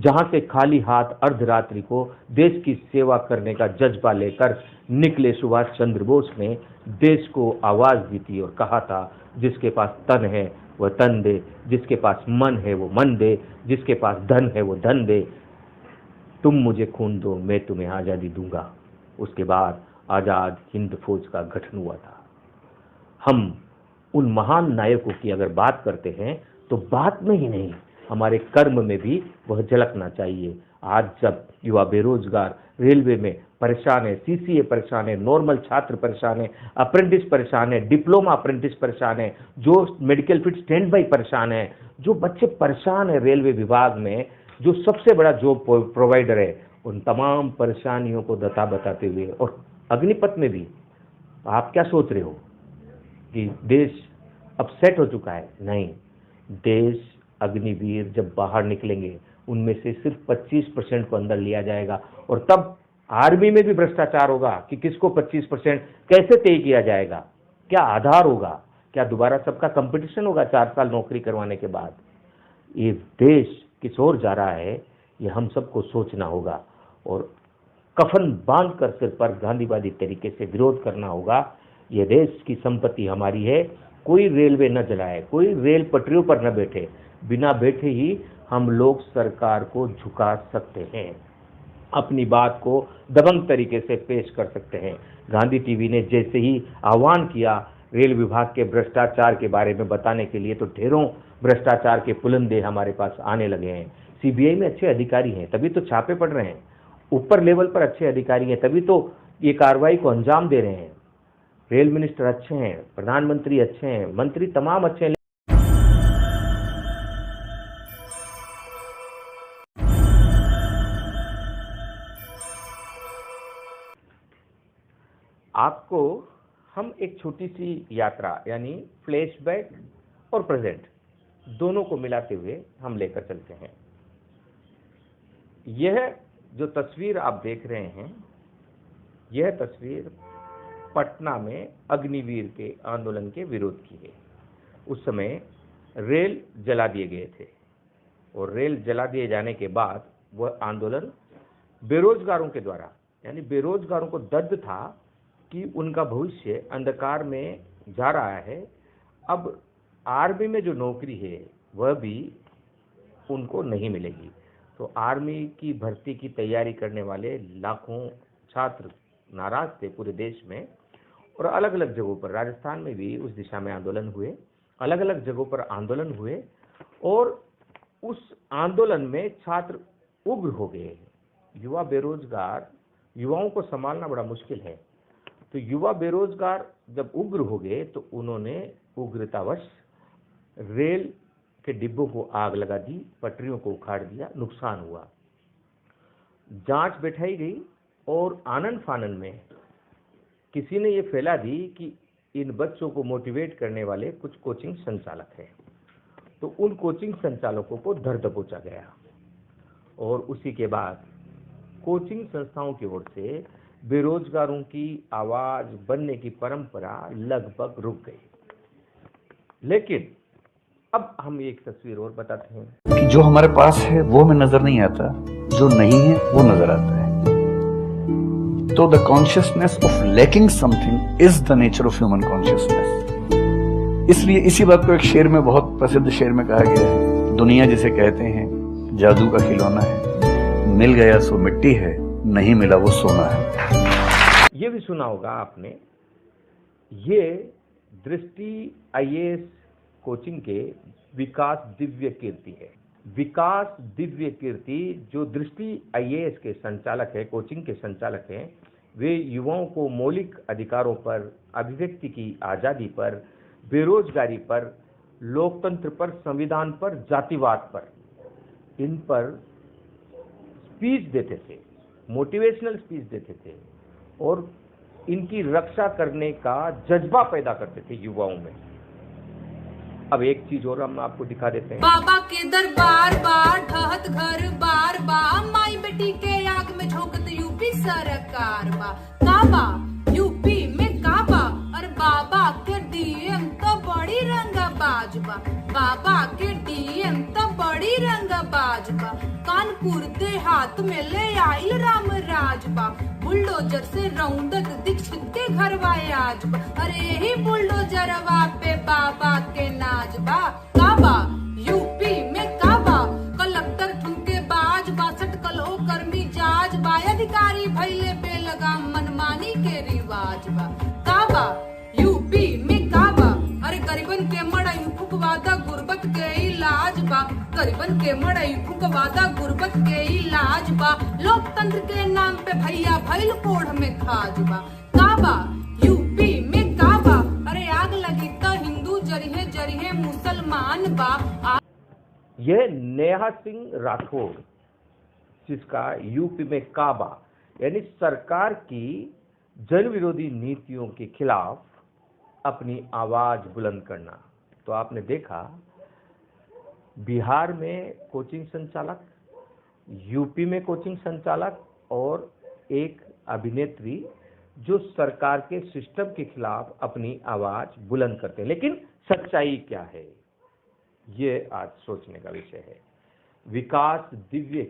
जहां से खाली हाथ अर्धरात्रि को देश की सेवा करने का जज्बा लेकर निकले सुभाष चंद्र बोस ने देश को आवाज दी थी और कहा था, जिसके पास तन है वह तन दे, जिसके पास मन है वो मन दे, जिसके पास धन है वो धन दे, तुम मुझे खून दो मैं तुम्हें आजादी दूंगा। उसके बाद आजाद हिंद फौज का गठन हुआ था। हम उन महान नायकों की अगर बात करते हैं तो बात में ही नहीं, हमारे कर्म में भी वह झलकना चाहिए। आज जब युवा बेरोजगार रेलवे में परेशान है, सीसीए परेशान है, नॉर्मल छात्र परेशान है, अप्रेंटिस परेशान है, डिप्लोमा अप्रेंटिस परेशान है, जो मेडिकल फिट स्टैंड बाई परेशान है, जो बच्चे परेशान है रेलवे विभाग में, जो सबसे बड़ा जॉब प्रोवाइडर है, उन तमाम परेशानियों को बताते हुए, और अग्निपथ में भी आप क्या सोच रहे हो कि देश अब सेट हो चुका है? नहीं, देश अग्निवीर जब बाहर निकलेंगे उनमें से सिर्फ 25% को अंदर लिया जाएगा, और तब आर्मी में भी भ्रष्टाचार होगा कि किसको 25% कैसे तय किया जाएगा, क्या आधार होगा, क्या दोबारा सबका कंपटीशन होगा 4 साल नौकरी करवाने के बाद? ये देश किस ओर जा रहा है ये हम सबको सोचना होगा, और कफन बांधकर सिर पर गांधीवादी तरीके से विरोध करना होगा। ये देश की संपत्ति हमारी है, कोई रेलवे न जलाए, कोई रेल पटरियों पर न बैठे, बिना बैठे ही हम लोग सरकार को झुका सकते हैं, अपनी बात को दबंग तरीके से पेश कर सकते हैं। गांधी टीवी ने जैसे ही आह्वान किया रेल विभाग के भ्रष्टाचार के बारे में बताने के लिए, तो ढेरों भ्रष्टाचार के पुलंदे हमारे पास आने लगे हैं। सीबीआई में अच्छे अधिकारी हैं तभी तो छापे पड़ रहे हैं, ऊपर लेवल पर अच्छे अधिकारी हैं तभी तो ये कार्रवाई को अंजाम दे रहे हैं। रेल मिनिस्टर अच्छे हैं, प्रधानमंत्री अच्छे हैं, मंत्री तमाम अच्छे हैं। आपको हम एक छोटी सी यात्रा यानी फ्लैशबैक और प्रेजेंट दोनों को मिलाते हुए हम लेकर चलते हैं। यह जो तस्वीर आप देख रहे हैं, यह तस्वीर पटना में अग्निवीर के आंदोलन के विरोध की है। उस समय रेल जला दिए गए थे, और रेल जला दिए जाने के बाद वह आंदोलन बेरोजगारों के द्वारा, यानी बेरोजगारों को दर्द था कि उनका भविष्य अंधकार में जा रहा है। अब आर्मी में जो नौकरी है वह भी उनको नहीं मिलेगी। तो आर्मी की भर्ती की तैयारी करने वाले लाखों छात्र नाराज थे पूरे देश में, और अलग अलग जगहों पर, राजस्थान में भी उस दिशा में आंदोलन हुए, अलग अलग जगहों पर आंदोलन हुए, और उस आंदोलन में छात्र उग्र हो गए। युवा बेरोजगार, युवाओं को संभालना बड़ा मुश्किल है, तो युवा बेरोजगार जब उग्र हो गए तो उन्होंने उग्रतावश रेल के डिब्बों को आग लगा दी, पटरियों को उखाड़ दिया, नुकसान हुआ। जांच बैठाई गई, और आनन फानन में किसी ने ये फैला दी कि इन बच्चों को मोटिवेट करने वाले कुछ कोचिंग संचालक हैं, तो उन कोचिंग संचालकों को धर दबोचा गया, और उसी के बाद कोचिंग संस्थाओं की ओर से बेरोजगारों की आवाज बनने की परंपरा लगभग रुक गई। लेकिन अब हम एक तस्वीर और बताते हैं कि जो हमारे पास है वो हमें नजर नहीं आता, जो नहीं है वो नजर आता है। तो the consciousness of lacking something is the nature of human consciousness. इसलिए इसी बात को एक शेर में, बहुत प्रसिद्ध शेर में कहा गया है, दुनिया जिसे कहते हैं जादू का खिलौना है, मिल गया सो मिट्टी है, नहीं मिला वो सोना है। ये भी सुना होगा आपने, ये दृष्टि आईएएस कोचिंग के विकास दिव्य कीर्ति है। विकास दिव्य कीर्ति जो दृष्टि आईएएस के संचालक है, कोचिंग के संचालक हैं, वे युवाओं को मौलिक अधिकारों पर, अभिव्यक्ति की आज़ादी पर, बेरोजगारी पर, लोकतंत्र पर, संविधान पर, जातिवाद पर, इन पर स्पीच देते थे, मोटिवेशनल स्पीच देते थे, और इनकी रक्षा करने का जज्बा पैदा करते थे युवाओं में। अब एक चीज और हम आपको दिखा देते हैं। बाबा के दरबार बार ढहत घर बार बार, माई बेटी के आग में झोंकत यूपी सरकार बा, काबा यूपी में काबा, और बाबा के डीएम तो बड़ी रंगाबाज बा। बाबा के डीएम तो बड़ी रंगबाज बा, कानपुर देहात में ले आइल राम राज बा, बुलडोजर से रौंदत दीक्षित के घरवा आज बा, अरे यही बुलडोजरवा पे बाबा के नाज बा। काबा यूपी में काबा कलेक्टर ठुमके बाज, 62 कलो कर्मी जाज बा, अधिकारी भैले बेलगाम मनमानी के रिवाज बा। काबा यूपी में काबा, अरे गरीबन के मड़ई फुकवादा गुर्बत के इलाज बा, गरीबन के मड़ई फुकवादा गुर्बत के इलाज बा, लोकतंत्र के नाम पे भैया भैल कोढ़ में खाज बा। काबा यूपी में काबा, अरे आग लगी तो हिंदू जरिहे जरिहे मुसलमान बा। यह नेहा सिंह राठौर, जिसका यूपी में काबा यानी सरकार की जन विरोधी नीतियों के खिलाफ अपनी आवाज बुलंद करना। तो आपने देखा बिहार में कोचिंग संचालक, यूपी में कोचिंग संचालक और एक अभिनेत्री जो सरकार के सिस्टम के खिलाफ अपनी आवाज बुलंद करते हैं। लेकिन सच्चाई क्या है, ये आज सोचने का विषय है। विकास दिव्य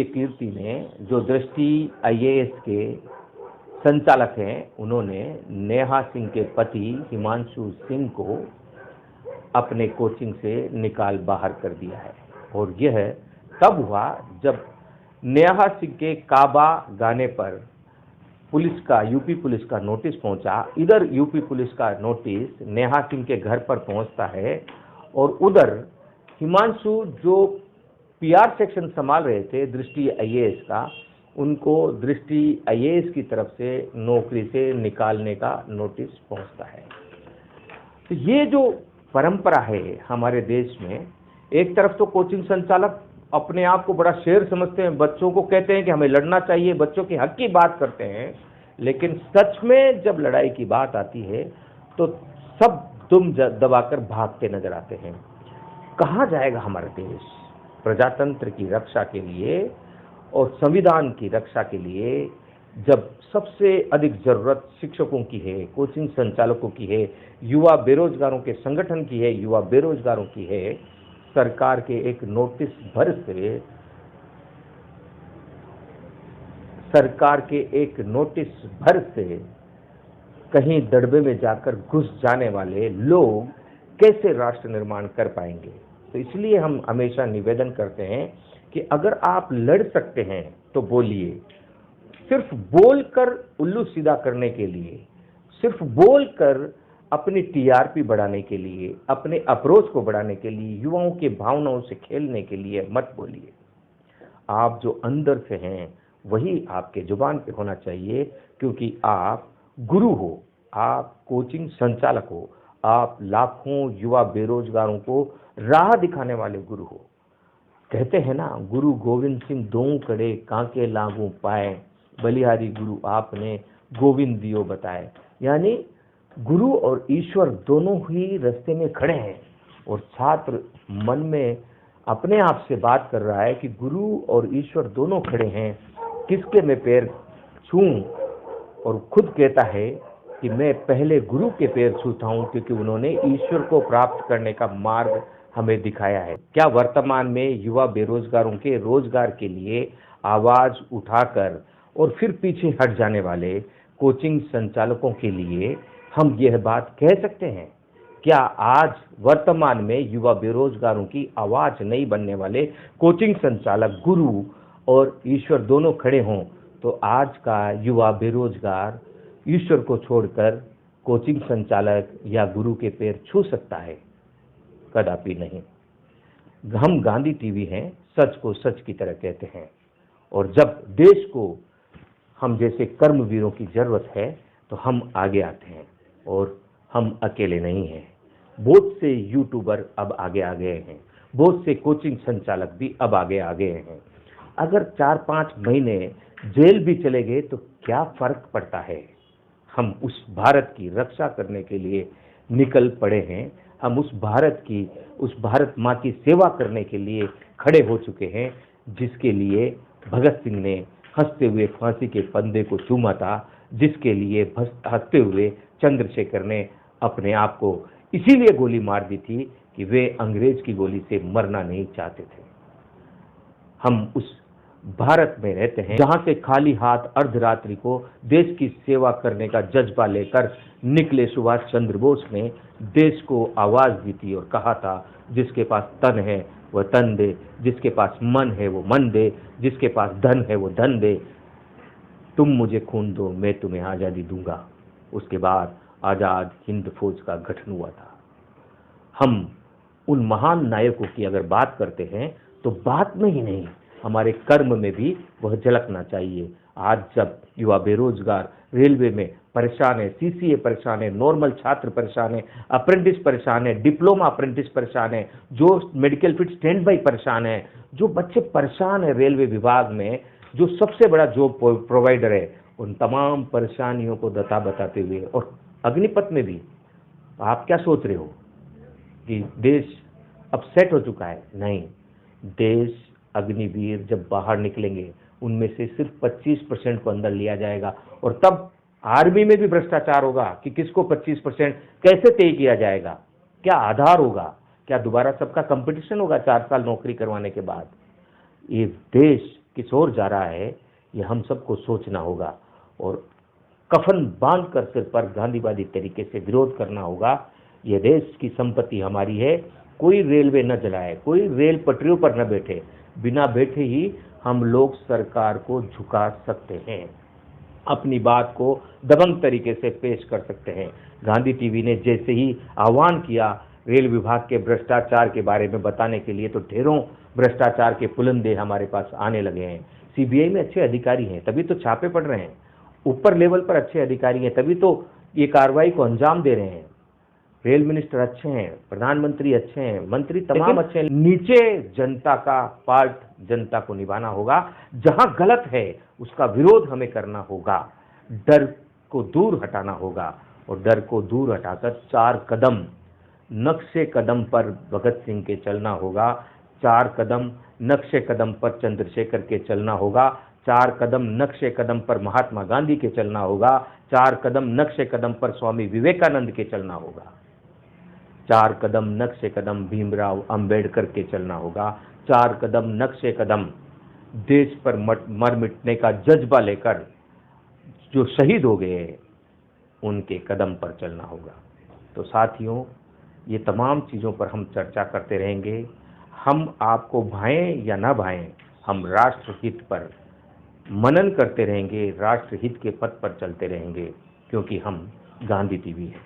कीर्ति ने जो दृष्टि आईएएस के संचालक हैं, उन्होंने नेहा सिंह के पति हिमांशु सिंह को अपने कोचिंग से निकाल बाहर कर दिया है। और यह तब हुआ जब नेहा सिंह के काबा गाने पर यूपी पुलिस का नोटिस पहुंचा। इधर यूपी पुलिस का नोटिस नेहा सिंह के घर पर पहुंचता है और उधर हिमांशु जो पीआर सेक्शन संभाल रहे थे दृष्टि आईएएस का, उनको दृष्टि आईएएस की तरफ से नौकरी से निकालने का नोटिस पहुंचता है। तो ये जो परंपरा है हमारे देश में, एक तरफ तो कोचिंग संचालक अपने आप को बड़ा शेर समझते हैं, बच्चों को कहते हैं कि हमें लड़ना चाहिए, बच्चों के हक की बात करते हैं, लेकिन सच में जब लड़ाई की बात आती है तो सब दुम दबाकर भागते नजर आते हैं। कहाँ जाएगा हमारा देश प्रजातंत्र की रक्षा के लिए और संविधान की रक्षा के लिए, जब सबसे अधिक जरूरत शिक्षकों की है, कोचिंग संचालकों की है, युवा बेरोजगारों के संगठन की है, युवा बेरोजगारों की है। सरकार के एक नोटिस भर से कहीं दड़बे में जाकर घुस जाने वाले लोग कैसे राष्ट्र निर्माण कर पाएंगे। तो इसलिए हम हमेशा निवेदन करते हैं कि अगर आप लड़ सकते हैं तो बोलिए। सिर्फ बोलकर उल्लू सीधा करने के लिए, सिर्फ बोलकर अपनी टीआरपी बढ़ाने के लिए, अपने अप्रोच को बढ़ाने के लिए, युवाओं के भावनाओं से खेलने के लिए मत बोलिए। आप जो अंदर से हैं वही आपके जुबान पे होना चाहिए, क्योंकि आप गुरु हो, आप कोचिंग संचालक हो, आप लाखों युवा बेरोजगारों को राह दिखाने वाले गुरु हो। कहते हैं ना, गुरु गोविंद सिंह दों कड़े कांके लागू पाए, बलिहारी गुरु आपने गोविंद दियो बताए। यानी गुरु और ईश्वर दोनों ही रास्ते में खड़े हैं और छात्र मन में अपने आप से बात कर रहा है कि गुरु और ईश्वर दोनों खड़े हैं, किसके मैं पैर छूऊं, और खुद कहता है कि मैं पहले गुरु के पैर छूता हूं क्योंकि उन्होंने ईश्वर को प्राप्त करने का मार्ग हमें दिखाया है। क्या वर्तमान में युवा बेरोजगारों के रोजगार के लिए आवाज उठाकर और फिर पीछे हट जाने वाले कोचिंग संचालकों के लिए हम यह बात कह सकते हैं? क्या आज वर्तमान में युवा बेरोजगारों की आवाज नहीं बनने वाले कोचिंग संचालक गुरु और ईश्वर दोनों खड़े हों तो आज का युवा बेरोजगार ईश्वर को छोड़कर कोचिंग संचालक या गुरु के पैर छू सकता है? कदापि नहीं। हम गांधी टीवी हैं, सच को सच की तरह कहते हैं, और जब देश को हम जैसे कर्मवीरों की जरूरत है तो हम आगे आते हैं, और हम अकेले नहीं हैं। बहुत से यूट्यूबर अब आगे आ गए हैं, बहुत से कोचिंग संचालक भी अब आगे आ गए हैं। अगर 4-5 महीने जेल भी चले गए तो क्या फर्क पड़ता है? हम उस भारत की रक्षा करने के लिए निकल पड़े हैं, हम उस भारत माँ की सेवा करने के लिए खड़े हो चुके हैं, जिसके लिए भगत सिंह ने हंसते हुए फांसी के फंदे को चूमा था, जिसके लिए हंसते हुए चंद्रशेखर ने अपने आप को इसीलिए गोली मार दी थी कि वे अंग्रेज की गोली से मरना नहीं चाहते थे। हम उस भारत में रहते हैं जहां से खाली हाथ अर्धरात्रि को देश की सेवा करने का जज्बा लेकर निकले सुभाष चंद्र बोस ने देश को आवाज दी थी और कहा था, जिसके पास तन है वह तन दे, जिसके पास मन है वो मन दे, जिसके पास धन है वो धन दे। तुम मुझे खून दो, मैं तुम्हें आजादी दूंगा। उसके बाद आजाद हिंद फौज का गठन हुआ था। हम उन महान नायकों की अगर बात करते हैं तो बात में ही नहीं, हमारे कर्म में भी वह झलकना चाहिए। आज जब युवा बेरोजगार रेलवे में परेशान है, सीसीए परेशान है, नॉर्मल छात्र परेशान है, अप्रेंटिस परेशान है, डिप्लोमा अप्रेंटिस परेशान है, जो मेडिकल फिट स्टैंड बाई परेशान है, जो बच्चे परेशान है रेलवे विभाग में, जो सबसे बड़ा जॉब प्रोवाइडर है, उन तमाम परेशानियों को बताते हुए, और अग्निपथ में भी आप क्या सोच रहे हो कि देश अपसेट हो चुका है? नहीं, देश अग्निवीर जब बाहर निकलेंगे उनमें से सिर्फ 25% को अंदर लिया जाएगा, और तब आर्मी में भी भ्रष्टाचार होगा कि किसको 25% कैसे तय किया जाएगा, क्या आधार होगा, क्या दोबारा सबका कंपटीशन होगा 4 साल नौकरी करवाने के बाद? ये देश किस ओर जा रहा है, ये हम सबको सोचना होगा और कफन बांधकर सिर पर गांधीवादी तरीके से विरोध करना होगा। ये देश की संपत्ति हमारी है, कोई रेलवे न जलाए, कोई रेल पटरियों पर न बैठे, बिना बैठे ही हम लोग सरकार को झुका सकते हैं, अपनी बात को दबंग तरीके से पेश कर सकते हैं। गांधी टीवी ने जैसे ही आह्वान किया रेल विभाग के भ्रष्टाचार के बारे में बताने के लिए, तो ढेरों भ्रष्टाचार के पुलंदे हमारे पास आने लगे हैं। सीबीआई में अच्छे अधिकारी हैं तभी तो छापे पड़ रहे हैं, ऊपर लेवल पर अच्छे अधिकारी हैं तभी तो ये कार्रवाई को अंजाम दे रहे हैं। रेल मिनिस्टर अच्छे हैं, प्रधानमंत्री अच्छे हैं, मंत्री तमाम अच्छे हैं, नीचे जनता का पार्ट जनता को निभाना होगा। जहां गलत है उसका विरोध हमें करना होगा, डर को दूर हटाना होगा, और डर को दूर हटाकर 4 कदम नक्शे कदम पर भगत सिंह के चलना होगा, 4 कदम नक्शे कदम पर चंद्रशेखर के चलना होगा, 4 कदम नक्शे कदम पर महात्मा गांधी के चलना होगा, 4 कदम नक्शे कदम पर स्वामी विवेकानंद के चलना होगा, 4 कदम नक्शे कदम भीमराव अंबेडकर के चलना होगा, 4 कदम नक्शे कदम देश पर मर मिटने का जज्बा लेकर जो शहीद हो गए उनके कदम पर चलना होगा। तो साथियों, ये तमाम चीज़ों पर हम चर्चा करते रहेंगे। हम आपको भाएं या ना भाएं, हम राष्ट्रहित पर मनन करते रहेंगे, राष्ट्रहित के पथ पर चलते रहेंगे, क्योंकि हम गांधी टीवी हैं।